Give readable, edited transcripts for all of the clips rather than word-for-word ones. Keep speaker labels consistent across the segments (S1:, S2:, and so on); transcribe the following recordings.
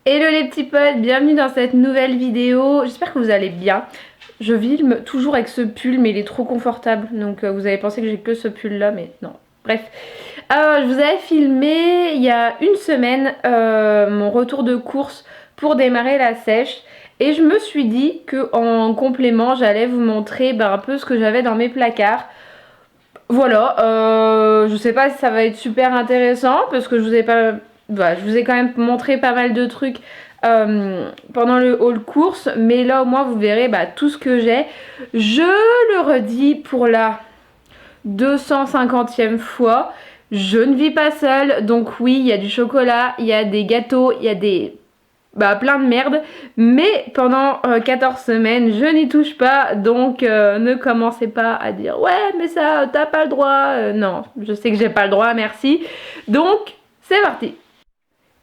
S1: Hello les petits potes, bienvenue dans cette nouvelle vidéo. J'espère que vous allez bien. Je filme toujours avec ce pull mais il est trop confortable. Donc vous avez pensé que j'ai que ce pull là mais non. Bref. Je vous avais filmé il y a une semaine mon retour de course pour démarrer la sèche. Et je me suis dit qu'en complément j'allais vous montrer un peu ce que j'avais dans mes placards. Voilà, je sais pas si ça va être super intéressant parce que je vous ai quand même montré pas mal de trucs pendant le haul course, mais là au moins vous verrez tout ce que j'ai. Je le redis pour la 250e fois, je ne vis pas seule, donc oui, il y a du chocolat, il y a des gâteaux, il y a plein de merde, mais pendant 14 semaines je n'y touche pas, donc ne commencez pas à dire ouais mais ça t'as pas le droit, non, je sais que j'ai pas le droit, merci, donc c'est parti.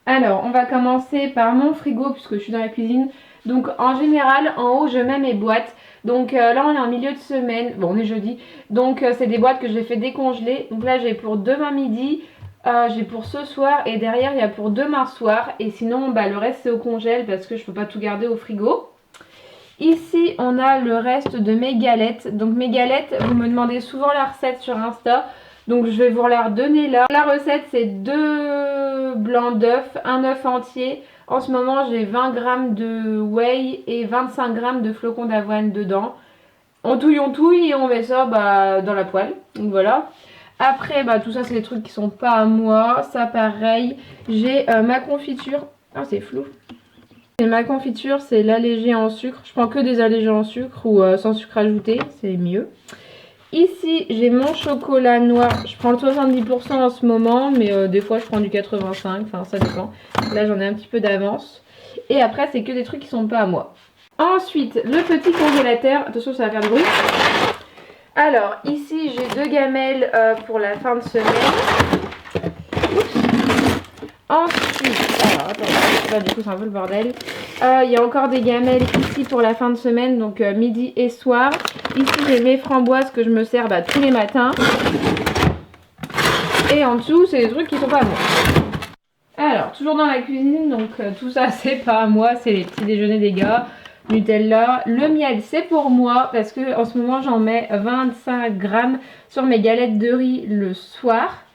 S1: Alors on va commencer par mon frigo puisque je suis dans la cuisine. Donc en général en haut je mets mes boîtes, donc là on est en milieu de semaine, bon on est jeudi, donc c'est des boîtes que j'ai fait décongeler. Donc là j'ai pour demain midi, j'ai pour ce soir et derrière il y a pour demain soir. Et sinon le reste c'est au congèle parce que je peux pas tout garder au frigo. Ici on a le reste de mes galettes. Donc mes galettes, vous me demandez souvent la recette sur Insta, donc je vais vous la redonner là. La recette c'est 2 blancs d'œufs, un œuf entier. En ce moment j'ai 20 g de whey et 25 g de flocons d'avoine dedans. On touille et on met ça dans la poêle. Donc voilà. Après tout ça c'est des trucs qui sont pas à moi. Ça pareil. J'ai ma confiture. Ah c'est flou. Et ma confiture c'est l'allégé en sucre. Je prends que des allégés en sucre ou sans sucre ajouté. C'est mieux. Ici j'ai mon chocolat noir. Je prends le 70% en ce moment. Mais des fois je prends du 85%. Enfin ça dépend. Là j'en ai un petit peu d'avance. Et après c'est que des trucs qui sont pas à moi. Ensuite, le petit congélateur. Attention, ça va faire du bruit. Alors, ici, j'ai 2 gamelles pour la fin de semaine. Oups. Ensuite, alors, attends, du coup, c'est un peu le bordel. Il y a encore des gamelles ici pour la fin de semaine, donc midi et soir. Ici, j'ai mes framboises que je me sers tous les matins. Et en dessous, c'est des trucs qui sont pas à moi. Alors, toujours dans la cuisine, donc tout ça, c'est pas à moi, c'est les petits déjeuners des gars. Nutella, le miel c'est pour moi parce que en ce moment j'en mets 25 g sur mes galettes de riz le soir.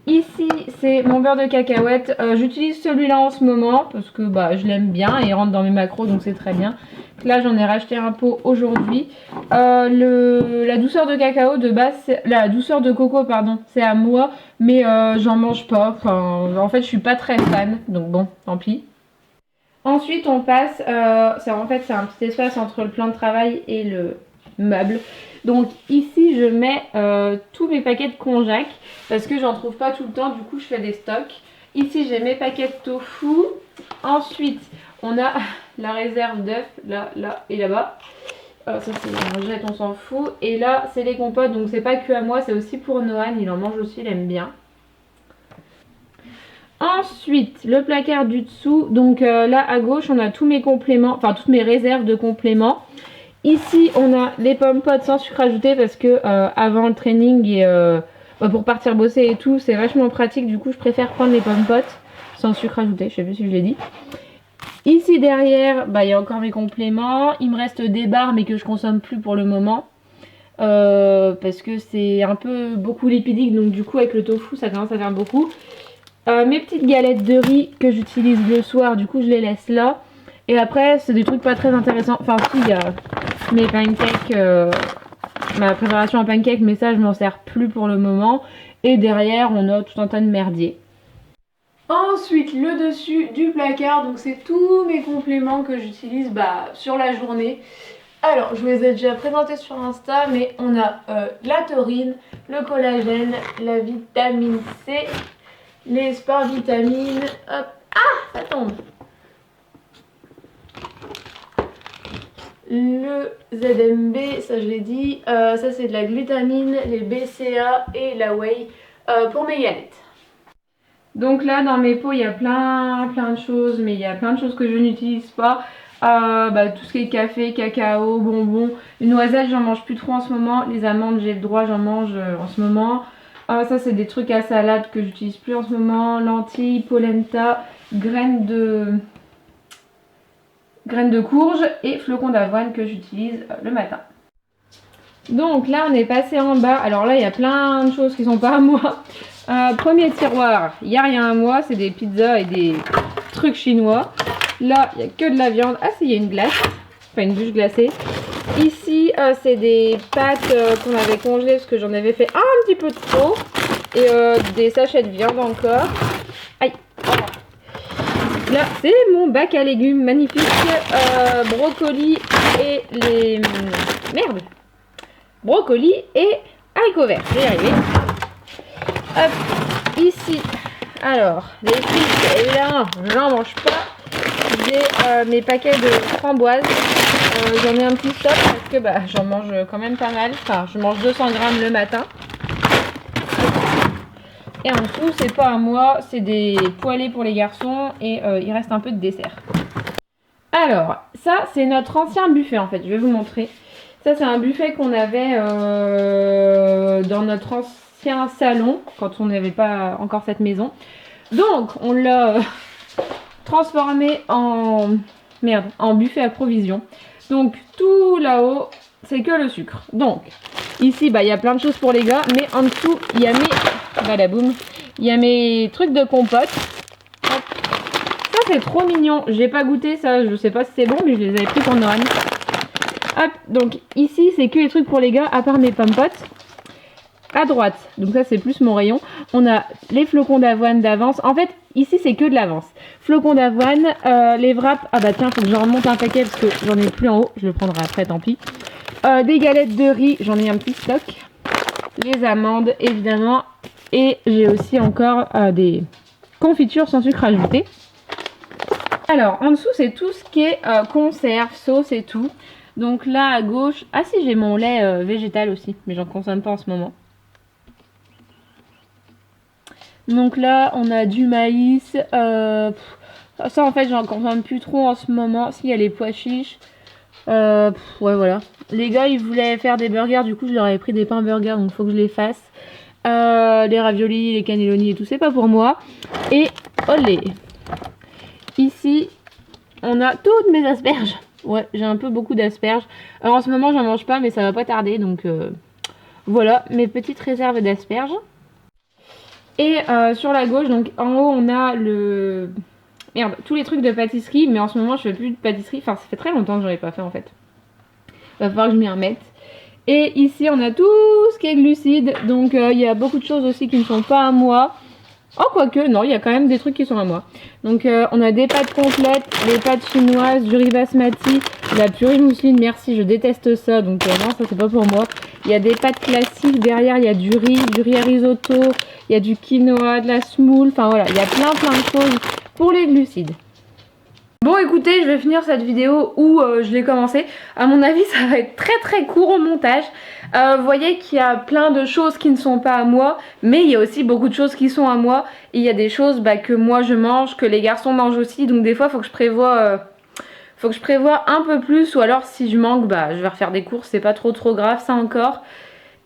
S1: Ici c'est mon beurre de cacahuète, j'utilise celui-là en ce moment parce que je l'aime bien et il rentre dans mes macros donc c'est très bien. Là j'en ai racheté un pot aujourd'hui. La douceur de cacao de base, la douceur de coco pardon, c'est à moi mais j'en mange pas, en fait je suis pas très fan donc bon tant pis. Ensuite on passe, c'est un petit espace entre le plan de travail et le meuble. Donc ici je mets tous mes paquets de konjac parce que j'en trouve pas tout le temps, du coup je fais des stocks. Ici j'ai mes paquets de tofu. Ensuite on a la réserve d'œufs, là et là-bas. Ça c'est un jet, on s'en fout. Et là c'est les compotes, donc c'est pas que à moi, c'est aussi pour Noan, il en mange aussi, il aime bien. Ensuite, le placard du dessous, donc là à gauche on a tous mes compléments, enfin toutes mes réserves de compléments. Ici on a les pommes potes sans sucre ajouté parce que avant le training et pour partir bosser et tout, c'est vachement pratique, du coup je préfère prendre les pommes potes sans sucre ajouté, je sais plus si je l'ai dit. Ici derrière, il y a encore mes compléments, il me reste des barres mais que je consomme plus pour le moment. Parce que c'est un peu beaucoup lipidique, donc du coup avec le tofu ça commence à faire beaucoup. Mes petites galettes de riz que j'utilise le soir, du coup je les laisse là. Et après c'est des trucs pas très intéressants. Enfin si, il y a mes pancakes, ma préparation à pancakes, mais ça je m'en sers plus pour le moment. Et derrière on a tout un tas de merdier. Ensuite le dessus du placard, donc c'est tous mes compléments que j'utilise sur la journée. Alors je vous les ai déjà présentés sur Insta, mais on a la taurine, le collagène, la vitamine C, les sports vitamines, hop, ah ça tombe, le ZMB, ça je l'ai dit, ça c'est de la glutamine, les BCA et la whey pour mes galettes. Donc là dans mes pots il y a plein de choses, mais il y a plein de choses que je n'utilise pas. Tout ce qui est café, cacao, bonbons, les noisettes j'en mange plus trop en ce moment, les amandes j'ai le droit, j'en mange en ce moment. Ça c'est des trucs à salade que j'utilise plus en ce moment, lentilles, polenta, graines de graines de courge et flocons d'avoine que j'utilise le matin. Donc là on est passé en bas, alors là il y a plein de choses qui sont pas à moi. Premier tiroir, il n'y a rien à moi, c'est des pizzas et des trucs chinois. Là il n'y a que de la viande, ah si il y a une glace, enfin une bûche glacée. Ici c'est des pâtes qu'on avait congelées parce que j'en avais fait un petit peu trop. Et des sachets de viande encore. Aïe. Là c'est mon bac à légumes magnifique, brocoli et les... Merde, brocoli et haricots verts, je vais y arriver. Hop, ici, alors, les frites, évidemment, j'en mange pas. J'ai mes paquets de framboises, j'en ai un petit stock parce que bah, j'en mange quand même pas mal. Enfin, je mange 200 grammes le matin. Et en dessous, c'est pas à moi, c'est des poêlés pour les garçons et il reste un peu de dessert. Alors, ça, c'est notre ancien buffet en fait, je vais vous montrer. Ça, c'est un buffet qu'on avait dans notre ancien salon, quand on n'avait pas encore cette maison. Donc, on l'a transformé en buffet à provisions. Donc, tout là-haut, c'est que le sucre. Donc, ici, bah, il y a plein de choses pour les gars, mais en dessous, il y a mes... Badaboum. Il y a mes trucs de compote. Hop. Ça, c'est trop mignon. J'ai pas goûté ça, je sais pas si c'est bon, mais je les avais pris pour Noël. Hop, donc ici c'est que les trucs pour les gars, à part mes pommes-potes. À droite, donc ça c'est plus mon rayon, on a les flocons d'avoine d'avance. En fait, ici c'est que de l'avance. Flocons d'avoine, les wraps, ah bah tiens, faut que j'en remonte un paquet parce que j'en ai plus en haut, je le prendrai après, tant pis. Des galettes de riz, j'en ai un petit stock. Les amandes, évidemment. Et j'ai aussi encore des confitures sans sucre ajouté. Alors, en dessous, c'est tout ce qui est conserve, sauce et tout. Donc là, à gauche... Ah si, j'ai mon lait végétal aussi, mais j'en consomme pas en ce moment. Donc là, on a du maïs. Ça, en fait, j'en consomme plus trop en ce moment. Si, il y a les pois chiches. Ouais, voilà. Les gars, ils voulaient faire des burgers. Du coup, je leur avais pris des pains burgers, donc il faut que je les fasse. Les raviolis, les cannelloni et tout, c'est pas pour moi. Et olé. Ici, on a toutes mes asperges. Ouais, j'ai un peu beaucoup d'asperges. Alors en ce moment, j'en mange pas, mais ça va pas tarder. Donc voilà, mes petites réserves d'asperges. Et sur la gauche, donc en haut, on a le... Merde, tous les trucs de pâtisserie. Mais en ce moment, je fais plus de pâtisserie. Enfin, ça fait très longtemps que j'en ai pas fait en fait. Va falloir que je m'y remette. Et ici, on a tout ce qui est glucides. Donc il y a beaucoup de choses aussi qui ne sont pas à moi. Oh, quoique, non, il y a quand même des trucs qui sont à moi. Donc, on a des pâtes complètes, les pâtes chinoises, du riz basmati, la purée mousseline, merci, je déteste ça. Donc, non, ça, c'est pas pour moi. Il y a des pâtes classiques. Derrière, il y a du riz à risotto, il y a du quinoa, de la semoule. Enfin, voilà, il y a plein de choses pour les glucides. Bon, écoutez, je vais finir cette vidéo où je l'ai commencé. À mon avis, ça va être très court au montage. Vous voyez qu'il y a plein de choses qui ne sont pas à moi, mais il y a aussi beaucoup de choses qui sont à moi. Et il y a des choses que moi je mange, que les garçons mangent aussi. Donc des fois, il faut que je prévoie un peu plus. Ou alors si je manque, je vais refaire des courses. C'est pas trop grave ça encore.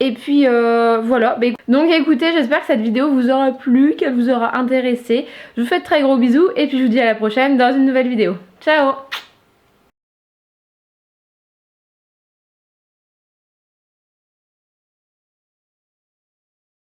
S1: Et puis voilà. Donc écoutez, j'espère que cette vidéo vous aura plu, qu'elle vous aura intéressé. Je vous fais de très gros bisous et puis je vous dis à la prochaine dans une nouvelle vidéo. Ciao!